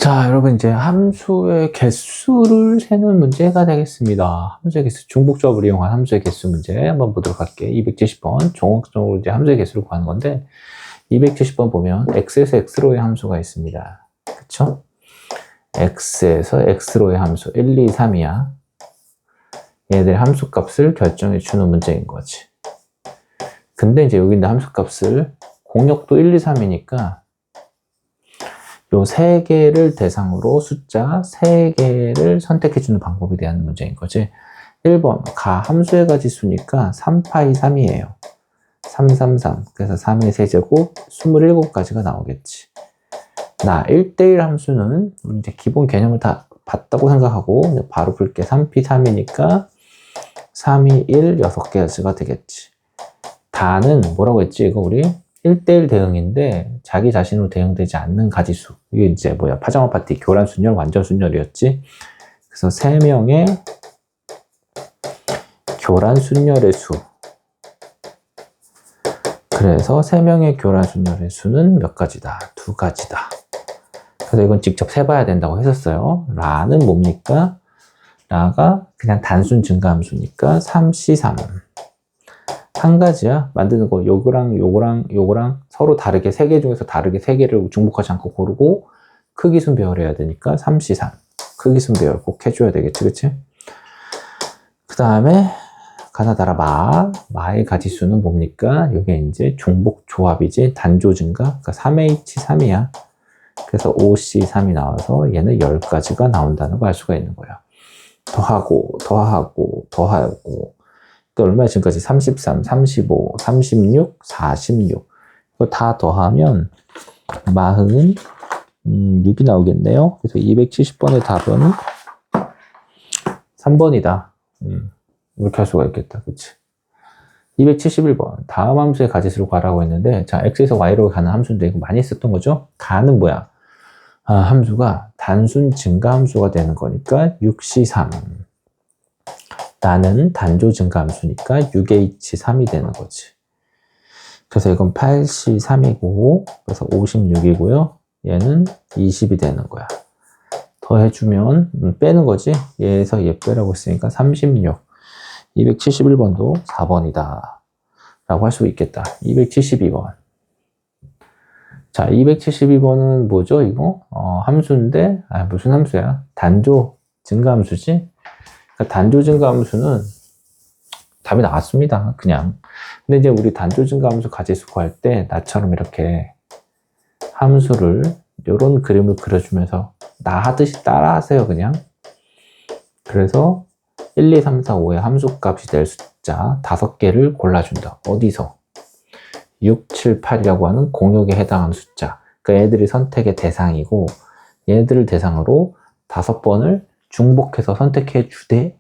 자, 여러분 이제 함수의 개수를 세는 문제가 되겠습니다. 함수의 개수, 중복조합을 이용한 함수의 개수 문제 한번 보도록 할게요. 270번, 정확적으로 이제 함수의 개수를 구하는 건데, 270번 보면 x에서 x로의 함수가 있습니다. 그쵸? x에서 x로의 함수 1, 2, 3이야. 얘들 함수값을 결정해 주는 문제인 거지. 근데 이제 여기 있는 함수값을 공역도 1, 2, 3이니까 요 세 개를 대상으로 숫자 3개를 선택해주는 방법에 대한 문제인 거지. 1번, 함수의 가지수니까 3파이 3이에요. 3, 3, 3. 그래서 3의 세제곱 27가지가 나오겠지. 1대1 함수는 우리 이제 기본 개념을 다 봤다고 생각하고 바로 풀게. 3p 3이니까 3이 1, 6개가 되겠지. 다는 뭐라고 했지? 이거 우리 1대1 대응인데 자기 자신으로 대응되지 않는 가지수. 이게 이제 파자마 파티 교란 순열, 완전 순열이었지. 그래서 3명의 교란 순열의 수. 그래서 3명의 교란 순열의 수는 몇 가지다? 2가지다. 그래서 이건 직접 세봐야 된다고 했었어요. 라는 뭡니까? 라가 그냥 단순 증가함수니까 3C3. 한 가지야. 만드는 거 요거랑 서로 다르게 3개 중에서 다르게 3개를 중복하지 않고 고르고 크기순 배열해야 되니까 3C3 크기순 배열 꼭 해줘야 되겠지, 그치? 그 다음에 가나다라 마의 가지수는 뭡니까? 이게 이제 중복 조합이지 단조 증가. 그러니까 3H3이야. 그래서 5C3이 나와서 얘는 10가지가 나온다는 걸 알 수가 있는 거야. 더하고 얼마야 지금까지? 33, 35, 36, 46. 이거 다 더하면 46이 나오겠네요. 그래서 270번의 답은 3번이다. 이렇게 할 수가 있겠다. 그치? 271번. 다음 함수의 가지수를 구하라고 했는데, 자, x에서 y로 가는 함수인데, 이거 많이 썼던 거죠? 가는 뭐야? 함수가 단순 증가 함수가 되는 거니까 6C3. 나는 단조 증가 함수니까 6H3이 되는 거지. 그래서 이건 8C3이고, 그래서 56이고요. 얘는 20이 되는 거야. 더해주면 빼는 거지. 얘에서 얘 빼라고 했으니까 36. 271번도 4번이다. 라고 할 수 있겠다. 272번. 자, 272번은 뭐죠, 이거? 함수인데, 무슨 함수야? 단조 증가 함수지? 그러니까 단조 증가 함수는 답이 나왔습니다. 그냥. 근데 이제 우리 단조 증가 함수 가지수 구할 때 나처럼 이렇게 함수를 이런 그림을 그려주면서 나 하듯이 따라 하세요, 그냥. 그래서 1, 2, 3, 4, 5의 함수값이 될 숫자 5개를 골라준다. 어디서? 6, 7, 8이라고 하는 공역에 해당하는 숫자. 그러니까 얘들이 선택의 대상이고 얘들을 대상으로 5번을 중복해서 선택해 주되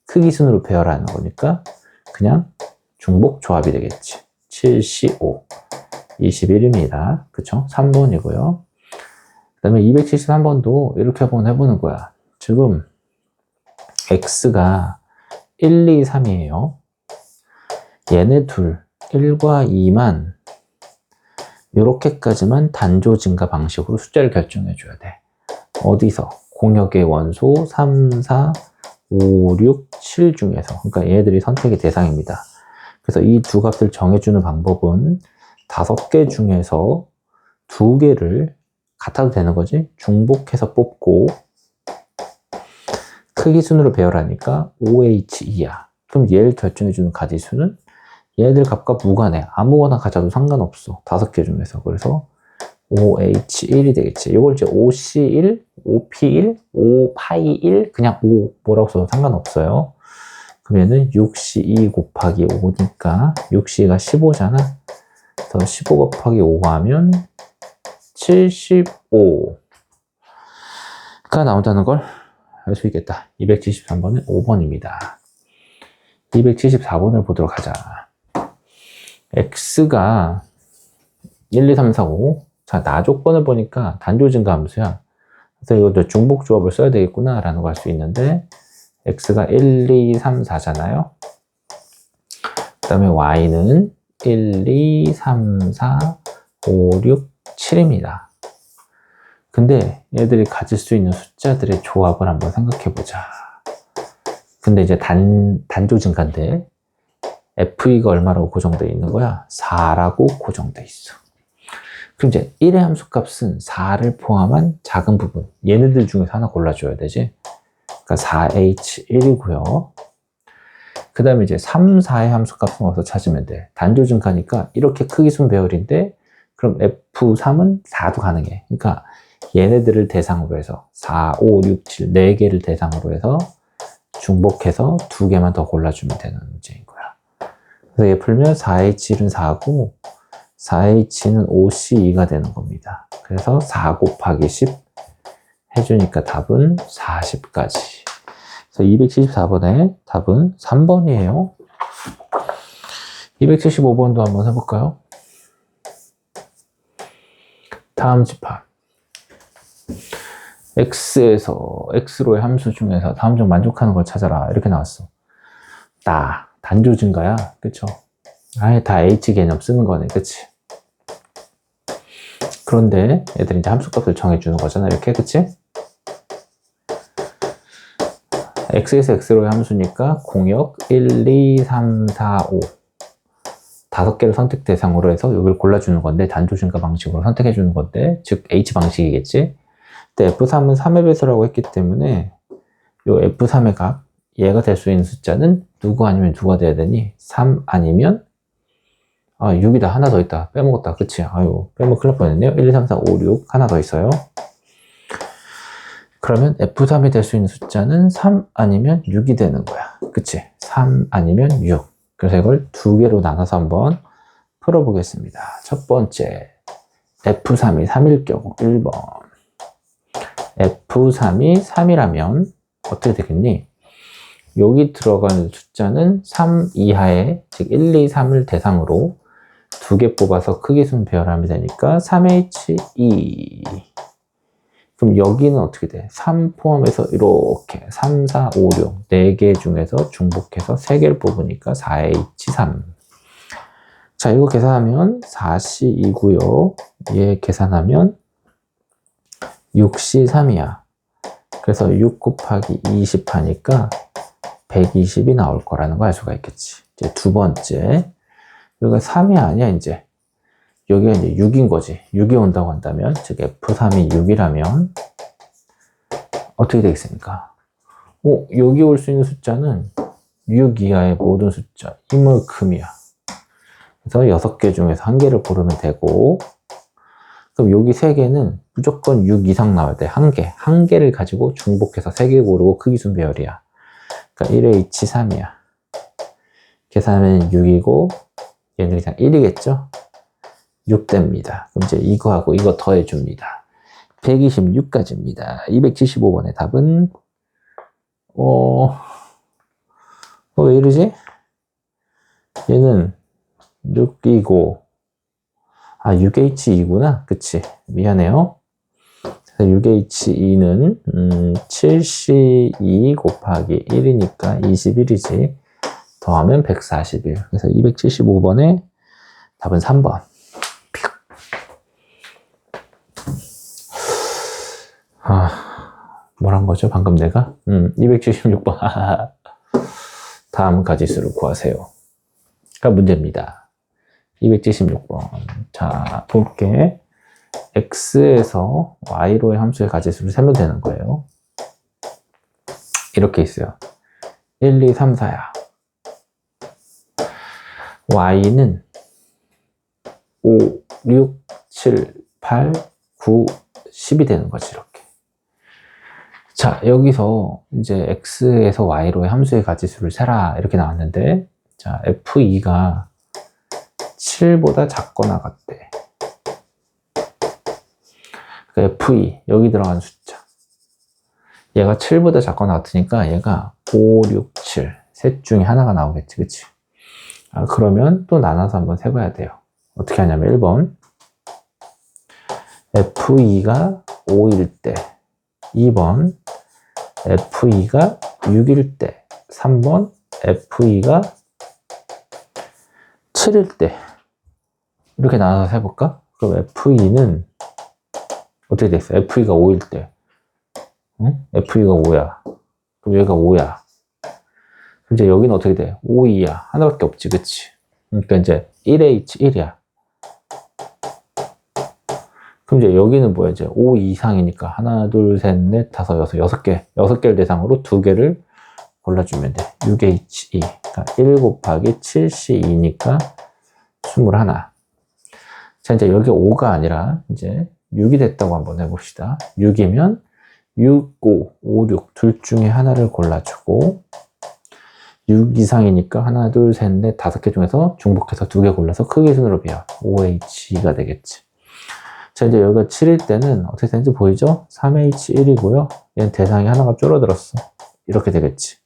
크기순으로 배열하는 거니까 그냥 중복 조합이 되겠지. 7C5 21입니다. 그쵸? 3번이고요. 그 다음에 273번도 이렇게 한번 해보는 거야. 지금 x가 1, 2, 3이에요. 얘네 둘 1과 2만 이렇게까지만 단조 증가 방식으로 숫자를 결정해 줘야 돼. 어디서? 공역의 원소 3, 4, 5, 6, 7 중에서. 그러니까 얘들이 선택의 대상입니다. 그래서 이 두 값을 정해주는 방법은 5개 중에서 2개를 같아도 되는 거지. 중복해서 뽑고 크기 순으로 배열하니까 5H2야. 그럼 얘를 결정해주는 가지수는 얘들 값과 무관해. 아무거나 가져도 상관없어. 5개 중에서. 그래서 5H1이 되겠지. 이걸 이제 5C1, 5P1, 5파이1, 그냥 5 뭐라고 써도 상관없어요. 그러면은 6C2 곱하기 5니까 6C가 15잖아. 그래서 15 곱하기 5 하면 75가 나온다는 걸 알 수 있겠다. 273번은 5번입니다. 274번을 보도록 하자. x가 1, 2, 3, 4, 5. 자, 나 조건을 보니까 단조 증가 함수야. 그래서 이것도 중복 조합을 써야 되겠구나 라는 걸 알 수 있는데 x가 1, 2, 3, 4잖아요. 그 다음에 y는 1, 2, 3, 4, 5, 6, 7입니다. 근데 얘들이 가질 수 있는 숫자들의 조합을 한번 생각해 보자. 근데 이제 단조 증가인데 FE가 얼마라고 고정되어 있는 거야? 4라고 고정되어 있어. 그럼 이제 1의 함수값은 4를 포함한 작은 부분, 얘네들 중에서 하나 골라줘야 되지. 그러니까 4H1이고요. 그 다음에 이제 3, 4의 함수값은 어디서 찾으면 돼? 단조 증가니까 이렇게 크기순 배열인데 그럼 F3은 4도 가능해. 그러니까 얘네들을 대상으로 해서 4, 5, 6, 7, 4개를 대상으로 해서 중복해서 2개만 더 골라주면 되는 문제인 거야. 그래서 얘 풀면 4H1은 4고 4H는 5C2가 되는 겁니다. 그래서 4 곱하기 10 해주니까 답은 40까지. 그래서 274번의 답은 3번이에요. 275번도 한번 해볼까요? 다음 집합. X로의 함수 중에서 다음 중 만족하는 걸 찾아라. 이렇게 나왔어. 단조 증가야. 그쵸? 아예 다 H 개념 쓰는 거네. 그치? 그런데 애들이 이제 함수값을 정해주는 거잖아. 이렇게. 그치? X에서 X로의 함수니까 공역 1, 2, 3, 4, 5 5개를 선택 대상으로 해서 여기를 골라주는 건데 단조 증가 방식으로 선택해주는 건데 즉 H 방식이겠지. 근데 F3은 3의 배수라고 했기 때문에 요 F3의 값 얘가 될 수 있는 숫자는 누구 아니면 누가 돼야 되니? 3 아니면 6이다. 하나 더 있다. 빼먹었다. 그치? 아유, 빼먹 큰일 날 뻔했네요. 1, 2, 3, 4, 5, 6 하나 더 있어요. 그러면 F3이 될 수 있는 숫자는 3 아니면 6이 되는 거야. 그치? 3 아니면 6. 그래서 이걸 2개로 나눠서 한번 풀어보겠습니다. 첫 번째, F3이 3일 경우 1번. F3이 3이라면 어떻게 되겠니? 여기 들어가는 숫자는 3 이하의, 즉 1, 2, 3을 대상으로 2개 뽑아서 크기순 배열하면 되니까 3H2. 그럼 여기는 어떻게 돼? 3 포함해서 이렇게 3, 4, 5, 6 4개 중에서 중복해서 3개를 뽑으니까 4H3. 자, 이거 계산하면 4C2고요. 얘 계산하면 6C3이야. 그래서 6 곱하기 20 하니까 120이 나올 거라는 걸 알 수가 있겠지. 이제 두 번째, 여기가 3이 아니야, 이제. 여기가 이제 6인 거지. 6이 온다고 한다면, 즉 F3이 6이라면 어떻게 되겠습니까? 여기 올 수 있는 숫자는 6 이하의 모든 숫자, 이만큼이야. 그래서 6개 중에서 1개를 고르면 되고, 그럼 여기 3개는 무조건 6 이상 나와야 돼. 1개. 1개를 가지고 중복해서 3개 고르고 크기순 배열이야. 그러니까 1H3이야. 계산하면 6이고, 얘는 그냥 1이겠죠? 6됩니다. 그럼 이제 이거하고 이거 더해줍니다. 126까지입니다. 275번의 답은, 왜 이러지? 얘는 6이고, 6H2구나. 그치. 미안해요. 6H2는 7C2 곱하기 1이니까 21이지. 더하면 141. 그래서 275번의 답은 3번. 뭐란 거죠? 방금 내가? 276번. 다음 가지수를 구하세요. 가 문제입니다. 276번. 자, 볼게. X에서 Y로의 함수의 가지수를 세면 되는 거예요. 이렇게 있어요. 1, 2, 3, 4야. Y는 5, 6, 7, 8, 9, 10이 되는 거지, 이렇게. 자, 여기서 이제 X에서 Y로의 함수의 가지수를 세라, 이렇게 나왔는데, 자, F2가 7보다 작거나 같대. 그러니까 F2, 여기 들어간 숫자. 얘가 7보다 작거나 같으니까 얘가 5, 6, 7. 셋 중에 하나가 나오겠지, 그치? 그러면 또 나눠서 한번 세봐야 돼요. 어떻게 하냐면 1번. F2가 5일 때. 2번. F2가 6일 때. 3번. F2가 7일 때. 이렇게 나눠서 해볼까? 그럼 F2는 어떻게 됐어? FE가 5일 때. 응? FE가 5야. 그럼 얘가 5야. 그럼 이제 여기는 어떻게 돼? 5, 2야. 하나밖에 없지, 그치? 그러니까 이제 1H1이야. 그럼 이제 여기는 뭐야? 이제 5 이상이니까 하나, 둘, 셋, 넷, 다섯, 여섯, 6개. 6개를 대상으로 2개를 골라주면 돼. 6H2. 그러니까 1 곱하기 7C2니까 21. 자, 이제 여기 5가 아니라 이제 6이 됐다고 한번 해봅시다. 6이면 6, 5, 5, 6 둘 중에 하나를 골라주고 6 이상이니까 하나, 둘, 셋, 넷, 5개 중에서 중복해서 2개 골라서 크기 순으로 비워. 5H가 되겠지. 자, 이제 여기가 7일 때는 어떻게 되는지 보이죠? 3H1이고요. 얘는 대상이 하나가 줄어들었어. 이렇게 되겠지.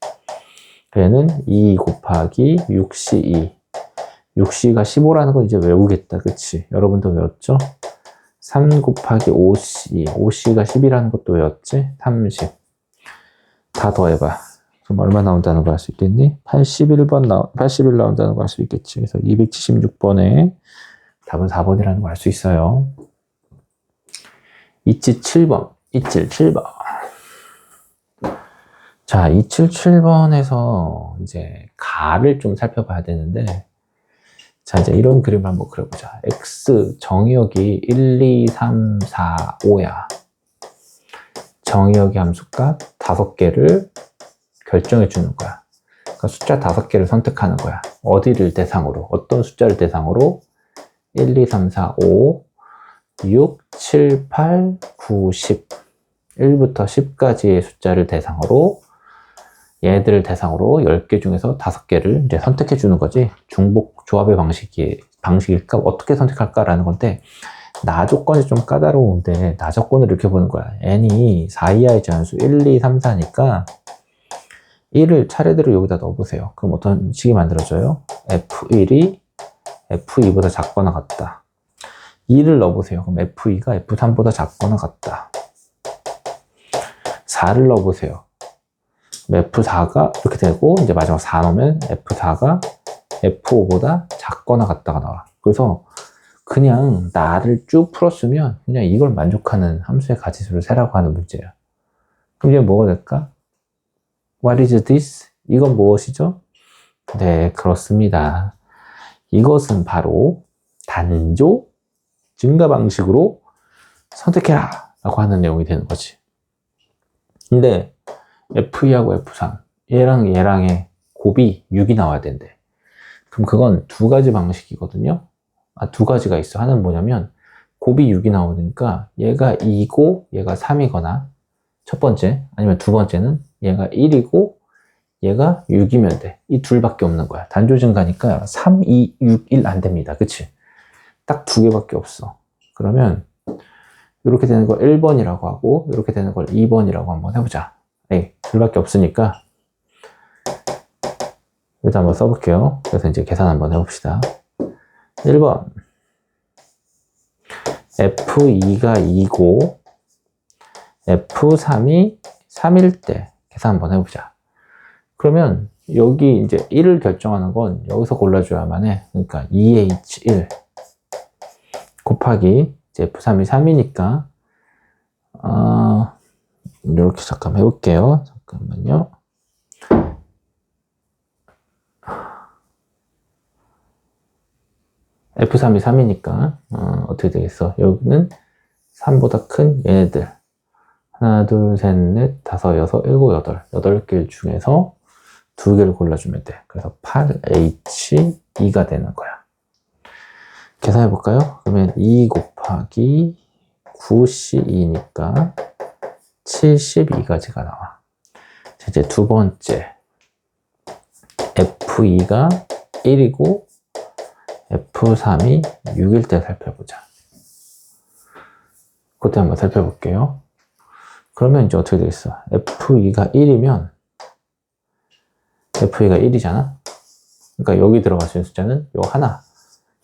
얘는 2 곱하기 6C2. 6C가 15라는 건 이제 외우겠다. 그치? 여러분도 외웠죠? 3 곱하기 5C. 5C가 10이라는 것도 외웠지? 30. 다 더해봐. 그럼 얼마 나온다는 거 알 수 있겠니? 81 나온다는 거 알 수 있겠지. 그래서 276번에 답은 4번이라는 거 알 수 있어요. 이치 7번. 이칠 7번. 자, 277번에서 이제 가를 좀 살펴봐야 되는데, 자, 이제 이런 그림을 한번 그려보자. X 정의역이 1, 2, 3, 4, 5야. 정의역의 함수값 5개를 결정해 주는 거야. 그러니까 숫자 5개를 선택하는 거야. 어디를 대상으로, 어떤 숫자를 대상으로 1, 2, 3, 4, 5, 6, 7, 8, 9, 10 1부터 10까지의 숫자를 대상으로 얘네들을 대상으로 10개 중에서 5개를 이제 선택해 주는 거지. 중복 조합의 방식일까? 어떻게 선택할까라는 건데, 나 조건이 좀 까다로운데, 나 조건을 이렇게 보는 거야. n이 4 이하의 자연수 1, 2, 3, 4니까 1을 차례대로 여기다 넣어보세요. 그럼 어떤 식이 만들어져요? F1이 F2보다 작거나 같다. 2를 넣어보세요. 그럼 F2가 F3보다 작거나 같다. 4를 넣어보세요. F4가 이렇게 되고, 이제 마지막 4 넣으면 F4가 F5보다 작거나 같다가 나와. 그래서 그냥 나를 쭉 풀었으면 그냥 이걸 만족하는 함수의 가지수를 세라고 하는 문제야. 그럼 이제 뭐가 될까? What is this? 이건 무엇이죠? 네, 그렇습니다. 이것은 바로 단조 증가 방식으로 선택해라 라고 하는 내용이 되는 거지. 근데 F2하고 F3 얘랑의 곱이 6이 나와야 된대. 그럼 그건 두 가지 방식이거든요. 두 가지가 있어. 하나는 뭐냐면 곱이 6이 나오니까 얘가 2고 얘가 3이거나 첫 번째, 아니면 두 번째는 얘가 1이고 얘가 6이면 돼. 이 둘밖에 없는 거야. 단조 증가니까 3, 2, 6, 1 안 됩니다. 그치? 딱 두 개밖에 없어. 그러면 이렇게 되는 걸 1번이라고 하고 이렇게 되는 걸 2번이라고 한번 해보자. 둘밖에 없으니까 일단 한번 써볼게요. 그래서 이제 계산 한번 해봅시다. 1번 F2가 2고 F3이 3일 때 계산 한번 해보자. 그러면 여기 이제 1을 결정하는 건 여기서 골라줘야만 해. 그러니까 2H1 곱하기 이제 F3이 3이니까 이렇게 잠깐 해볼게요. 잠깐만요. F3이 3이니까 어떻게 되겠어? 여기는 3보다 큰 얘네들 하나, 둘, 셋, 넷, 다섯, 여섯, 일곱, 여덟 8개 중에서 2개를 골라주면 돼. 그래서 8H2가 되는 거야. 계산해 볼까요? 그러면 2 곱하기 9C2니까 72가지가 나와. 이제 두 번째 F2가 1이고 F3이 6일 때 살펴보자. 그때 한번 살펴볼게요. 그러면 이제 어떻게 되겠어? F2가 1이면 F2가 1이잖아? 그러니까 여기 들어갈 수 있는 숫자는 요 하나,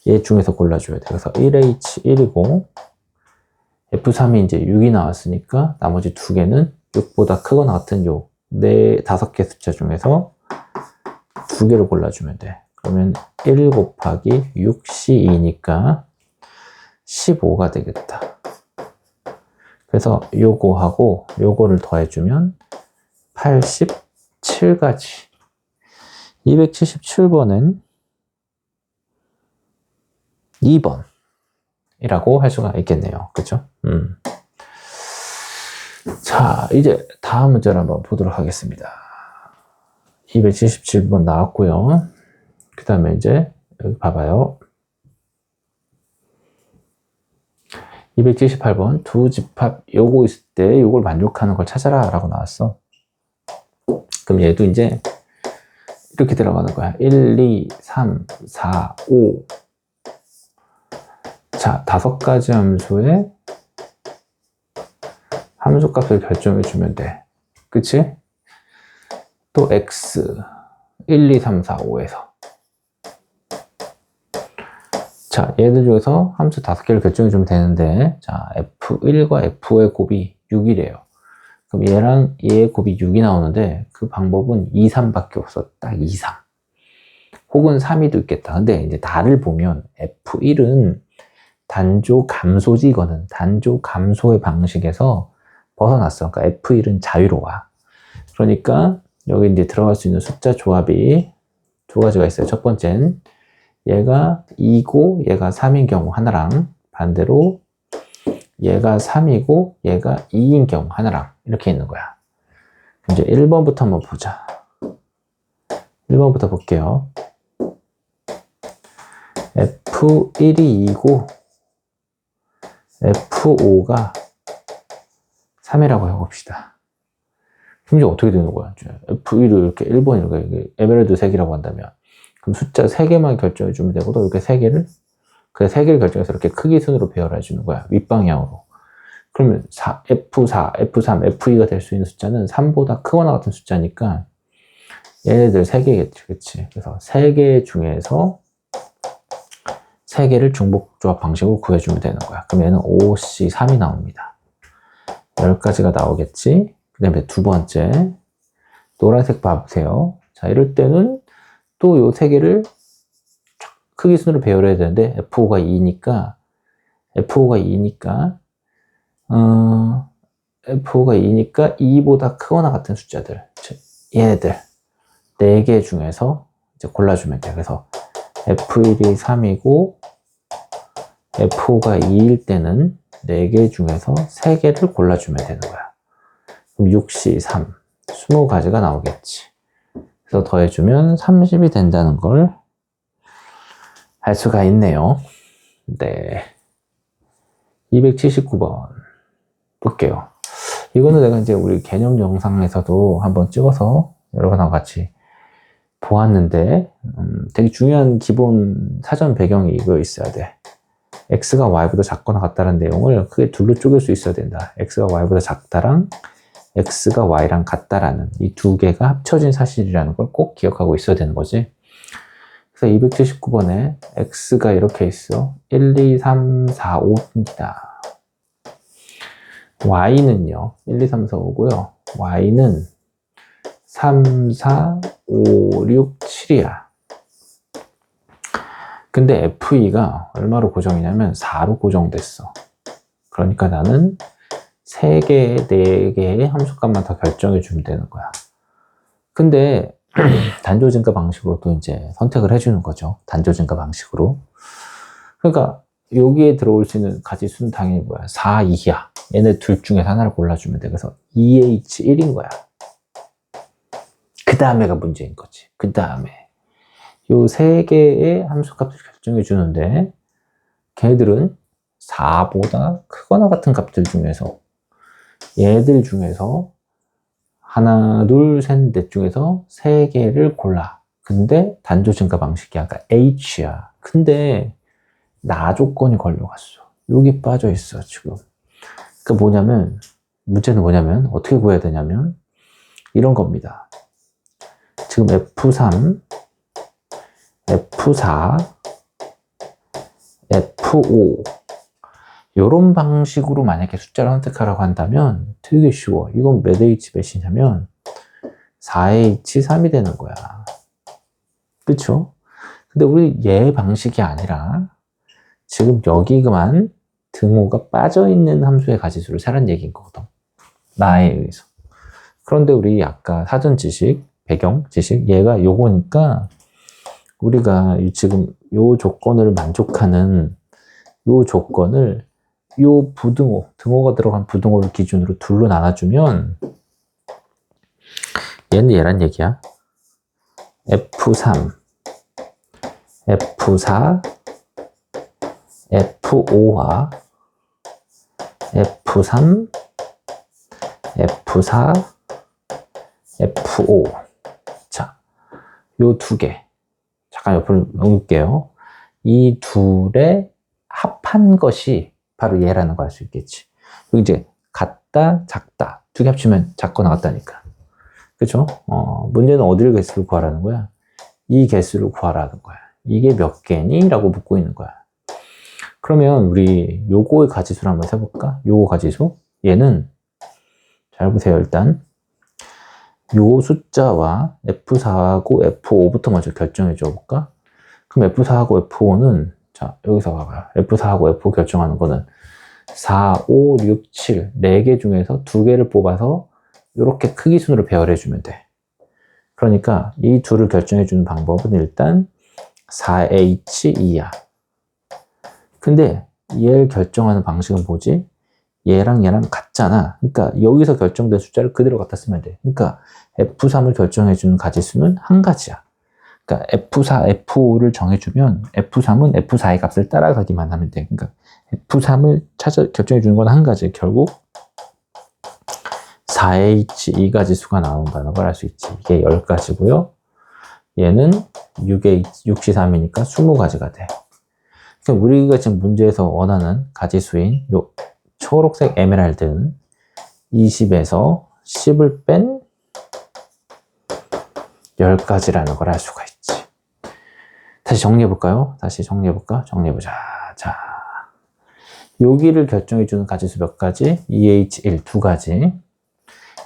얘 중에서 골라줘야 돼. 그래서 1H1이고 F3이 이제 6이 나왔으니까 나머지 2개는 6보다 크거나 같은 요 5개 숫자 중에서 2개를 골라주면 돼. 그러면 1 곱하기 6C2니까 15가 되겠다. 그래서 요거하고 요거를 더해주면 87가지. 277번은 2번이라고 할 수가 있겠네요. 그쵸? 자, 이제 다음 문제를 한번 보도록 하겠습니다. 277번 나왔고요. 그 다음에 이제 여기 봐봐요. 278번 두 집합 요거 있을 때 요걸 만족하는 걸 찾아라 라고 나왔어. 그럼 얘도 이제 이렇게 들어가는 거야. 1, 2, 3, 4, 5. 자, 5가지 함수에 함수값을 결정해 주면 돼. 그치? 또 x 1, 2, 3, 4, 5에서 자, 얘들 중에서 함수 5개를 결정해 주면 되는데, 자, f1과 f5의 곱이 6이래요. 그럼 얘랑 얘의 곱이 6이 나오는데 그 방법은 2, 3밖에 없어. 딱 2, 3. 혹은 3이도 있겠다. 근데 이제 나를 보면 f1은 단조 감소지. 이거는 단조 감소의 방식에서 벗어났어. 그러니까 f1은 자유로워. 그러니까 여기 이제 들어갈 수 있는 숫자 조합이 두 가지가 있어요. 첫 번째는 얘가 2고 얘가 3인 경우 하나랑, 반대로 얘가 3이고 얘가 2인 경우 하나랑 이렇게 있는 거야. 이제 1번부터 한번 보자. 1번부터 볼게요. F1이 2고 F5가 3이라고 해봅시다. 그럼 이제 어떻게 되는 거야? F1을 이렇게 1번 이렇게 에메랄드 3개라고 한다면 그럼 숫자 3개만 결정해 주면 되고도 이렇게 3개를 그 3개를 결정해서 이렇게 크기 순으로 배열해 주는 거야. 윗방향으로. 그러면 F4, F3, F2가 될 수 있는 숫자는 3보다 크거나 같은 숫자니까 얘네들 3개겠지. 그치? 그래서 3개 중에서 3개를 중복조합 방식으로 구해주면 되는 거야. 그럼 얘는 5C, 3이 나옵니다. 10가지가 나오겠지? 그 다음에 두 번째, 노란색 봐보세요. 자, 이럴 때는 또 요 3개를 크기 순으로 배열해야 되는데, F5가 2니까, F5가 2니까 2보다 크거나 같은 숫자들, 얘네들 4개 중에서 이제 골라주면 돼. 그래서 F1이 3이고, F5가 2일 때는 4개 중에서 3개를 골라주면 되는 거야. 그럼 6C, 3, 20가지가 나오겠지. 그래서 더해주면 30이 된다는 걸 알 수가 있네요. 네. 279번 볼게요. 이거는 내가 이제 우리 개념 영상에서도 한번 찍어서 여러분하고 같이 보았는데, 되게 중요한 기본 사전 배경이 이거 있어야 돼. x가 y보다 작거나 같다는 내용을 크게 둘로 쪼갤 수 있어야 된다. x가 y보다 작다랑 x가 y랑 같다라는 이 두 개가 합쳐진 사실이라는 걸 꼭 기억하고 있어야 되는 거지. 그래서 279번에 x가 이렇게 있어. 1, 2, 3, 4, 5입니다. y는요. 1, 2, 3, 4, 5고요. y는 3, 4, 5, 6, 7이야. 근데 F2가 얼마로 고정이냐면 4로 고정됐어. 그러니까 나는 3개, 4개의 함수값만 더 결정해 주면 되는 거야. 근데 단조 증가 방식으로 또 이제 선택을 해주는 거죠. 단조 증가 방식으로. 그러니까 여기에 들어올 수 있는 가지수는 당연히 뭐야? 4, 2야. 얘네 둘 중에서 하나를 골라주면 돼. 그래서 2H1인 거야. 그 다음에가 문제인 거지. 그 다음에 요 3개의 함수값을 결정해 주는데 걔들은 4보다 크거나 같은 값들 중에서 얘들 중에서 하나, 둘, 셋, 넷 중에서 3개를 골라. 근데 단조 증가 방식이야. 그러니까 H야. 근데 나 조건이 걸려갔어. 여기 빠져 있어 지금. 그러니까 뭐냐면 문제는 뭐냐면 어떻게 구해야 되냐면 이런 겁니다. 지금 F3, F4, F5 이런 방식으로 만약에 숫자를 선택하라고 한다면 되게 쉬워. 이건 몇 H 몇이냐면 4H3이 되는 거야. 그쵸? 근데 우리 얘 방식이 아니라 지금 여기만 등호가 빠져있는 함수의 가지수를 세라는 얘기인 거거든. 나에 의해서. 그런데 우리 아까 사전 지식, 배경 지식, 얘가 요거니까 우리가 지금 요 조건을 만족하는 요 조건을 요 부등호, 등호가 들어간 부등호를 기준으로 둘로 나눠주면 얘는 얘란 얘기야. F3, F4, F5와 F3, F4, F5. 자, 요 두 개. 잠깐 옆으로 넘길게요. 이 둘의 합한 것이 바로 얘라는 걸 알 수 있겠지. 여기 이제 같다, 작다. 두 개 합치면 작거나 같다니까. 그쵸? 문제는 어디를 개수를 구하라는 거야? 이 개수를 구하라는 거야. 이게 몇 개니? 라고 묻고 있는 거야. 그러면 우리 요거의 가지수를 한번 세볼까? 요거 가지수? 얘는 잘 보세요. 일단 요 숫자와 F4하고 F5부터 먼저 결정해 줘 볼까? 그럼 F4하고 F5는 자 여기서 봐봐요. F4하고 F5 결정하는 거는 4, 5, 6, 7 4개 중에서 2개를 뽑아서 이렇게 크기 순으로 배열해 주면 돼. 그러니까 이 둘을 결정해 주는 방법은 일단 4H2야. 근데 얘를 결정하는 방식은 뭐지? 얘랑 얘랑 같잖아. 그러니까 여기서 결정된 숫자를 그대로 갖다 쓰면 돼. 그러니까 F3을 결정해주는 가지수는 한 가지야. 그러니까 F4, F5를 정해주면 F3은 F4의 값을 따라가기만 하면 돼. 그러니까 F3을 결정해주는 건 한 가지. 결국 4H2 가지수가 나온다는 걸 알 수 있지. 이게 10가지고요. 얘는 6이 3이니까 20가지가 돼. 그러니까 우리가 지금 문제에서 원하는 가지수인 요 초록색 에메랄드는 20에서 10을 뺀 10가지라는 걸 알 수가 있지. 다시 정리해볼까요? 정리해보자. 자, 여기를 결정해주는 가지수 몇 가지? EH1 2가지.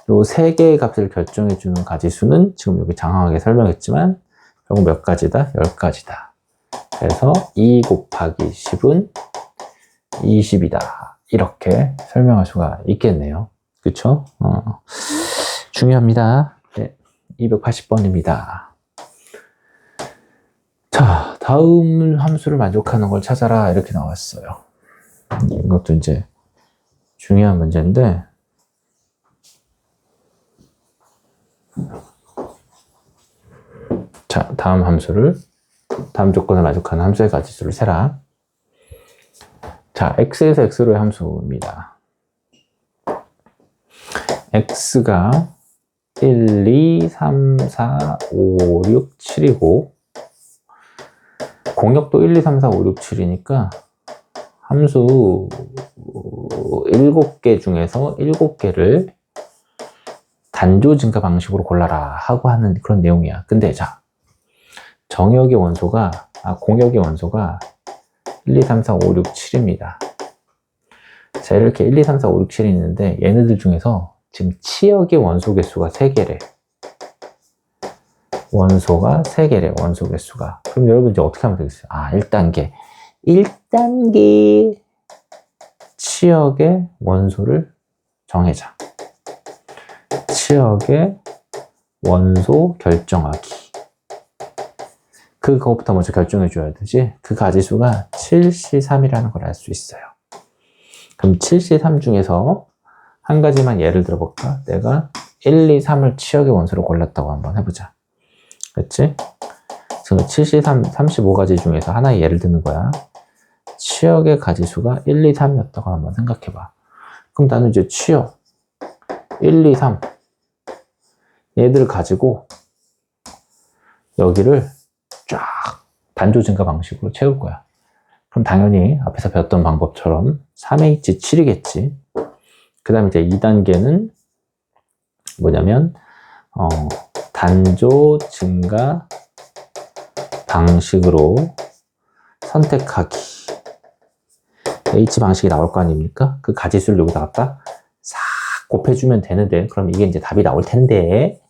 요 3개의 값을 결정해주는 가지수는 지금 여기 장황하게 설명했지만 결국 몇 가지다? 10가지다. 그래서 2 곱하기 10은 20이다. 이렇게 설명할 수가 있겠네요. 그쵸? 중요합니다. 네, 280번입니다. 자, 다음 함수를 만족하는 걸 찾아라. 이렇게 나왔어요. 이것도 이제 중요한 문제인데, 자, 다음 조건을 만족하는 함수의 가지수를 세라. 자, x에서 x로의 함수입니다. x가 1, 2, 3, 4, 5, 6, 7이고 공역도 1, 2, 3, 4, 5, 6, 7이니까 함수 7개 중에서 7개를 단조 증가 방식으로 골라라 하고 하는 그런 내용이야. 근데 자, 공역의 원소가 1, 2, 3, 4, 5, 6, 7입니다. 자, 이렇게 1, 2, 3, 4, 5, 6, 7이 있는데 얘네들 중에서 지금 치역의 원소 개수가 3개래. 원소가 3개래, 원소 개수가. 그럼 여러분 이제 어떻게 하면 되겠어요? 1단계 치역의 원소를 정해자. 치역의 원소 결정하기. 그거부터 먼저 결정해 줘야 되지. 그 가지수가 7C3이라는 걸 알 수 있어요. 그럼 7C3 중에서 한 가지만 예를 들어볼까? 내가 1, 2, 3을 치역의 원소로 골랐다고 한번 해보자. 그렇지? 그래서 7C3, 35가지 중에서 하나의 예를 드는 거야. 치역의 가지수가 1, 2, 3이었다고 한번 생각해봐. 그럼 나는 이제 치역 1, 2, 3 얘들을 가지고 여기를 쫙 단조 증가 방식으로 채울 거야. 그럼 당연히 앞에서 배웠던 방법처럼 3H7이겠지. 그 다음에 이제 2단계는 뭐냐면 단조 증가 방식으로 선택하기. H 방식이 나올 거 아닙니까? 그 가지수를 여기다 갖다 싹 곱해주면 되는데, 그럼 이게 이제 답이 나올 텐데,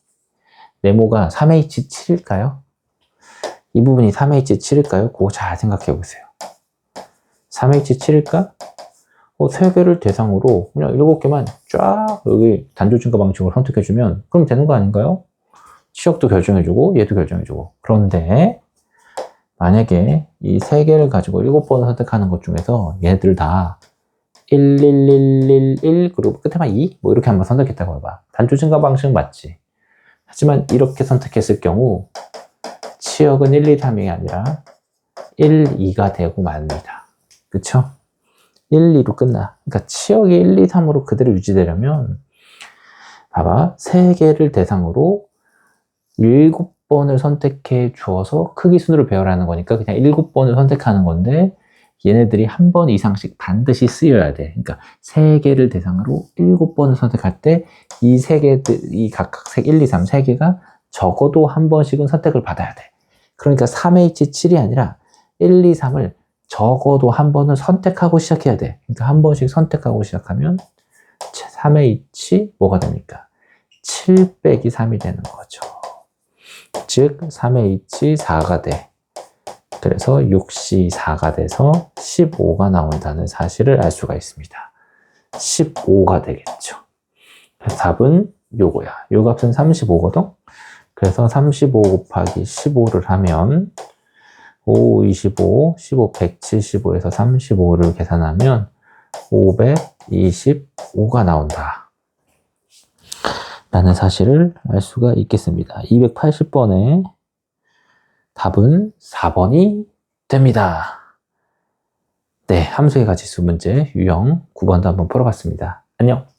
네모가 3H7일까요? 이 부분이 3H7일까요? 그거 잘 생각해 보세요. 3H7일까? 3개를 대상으로 그냥 7개만 쫙 여기 단조증가 방식으로 선택해주면 그럼 되는 거 아닌가요? 치역도 결정해주고 얘도 결정해주고. 그런데 만약에 이 3개를 가지고 7번을 선택하는 것 중에서 얘들 다 1, 1, 1, 1, 1 그리고 끝에만 2? 뭐 이렇게 한번 선택했다고 해봐. 단조증가 방식은 맞지. 하지만 이렇게 선택했을 경우 치역은 1, 2, 3이 아니라 1, 2가 되고 맙니다. 그쵸? 1, 2로 끝나. 그러니까 치역이 1, 2, 3으로 그대로 유지되려면 봐봐. 3개를 대상으로 7번을 선택해 주어서 크기 순으로 배열하는 거니까 그냥 7번을 선택하는 건데 얘네들이 한 번 이상씩 반드시 쓰여야 돼. 그러니까 3개를 대상으로 7번을 선택할 때 이 3개들, 이 각각 1, 2, 3, 3개가 적어도 한 번씩은 선택을 받아야 돼. 그러니까 3H7이 아니라 1, 2, 3을 적어도 한 번은 선택하고 시작해야 돼. 그러니까 한 번씩 선택하고 시작하면 3H 뭐가 됩니까? 7 빼기 3이 되는 거죠. 즉 3H 4가 돼. 그래서 6C 4가 돼서 15가 나온다는 사실을 알 수가 있습니다. 15가 되겠죠. 그래서 답은 요거야. 요 값은 35거든. 그래서 35 곱하기 15를 하면 5, 25, 15, 175에서 35를 계산하면 525가 나온다. 라는 사실을 알 수가 있겠습니다. 280번에 답은 4번이 됩니다. 네, 함수의 가지수 문제 유형 9번도 한번 풀어봤습니다. 안녕.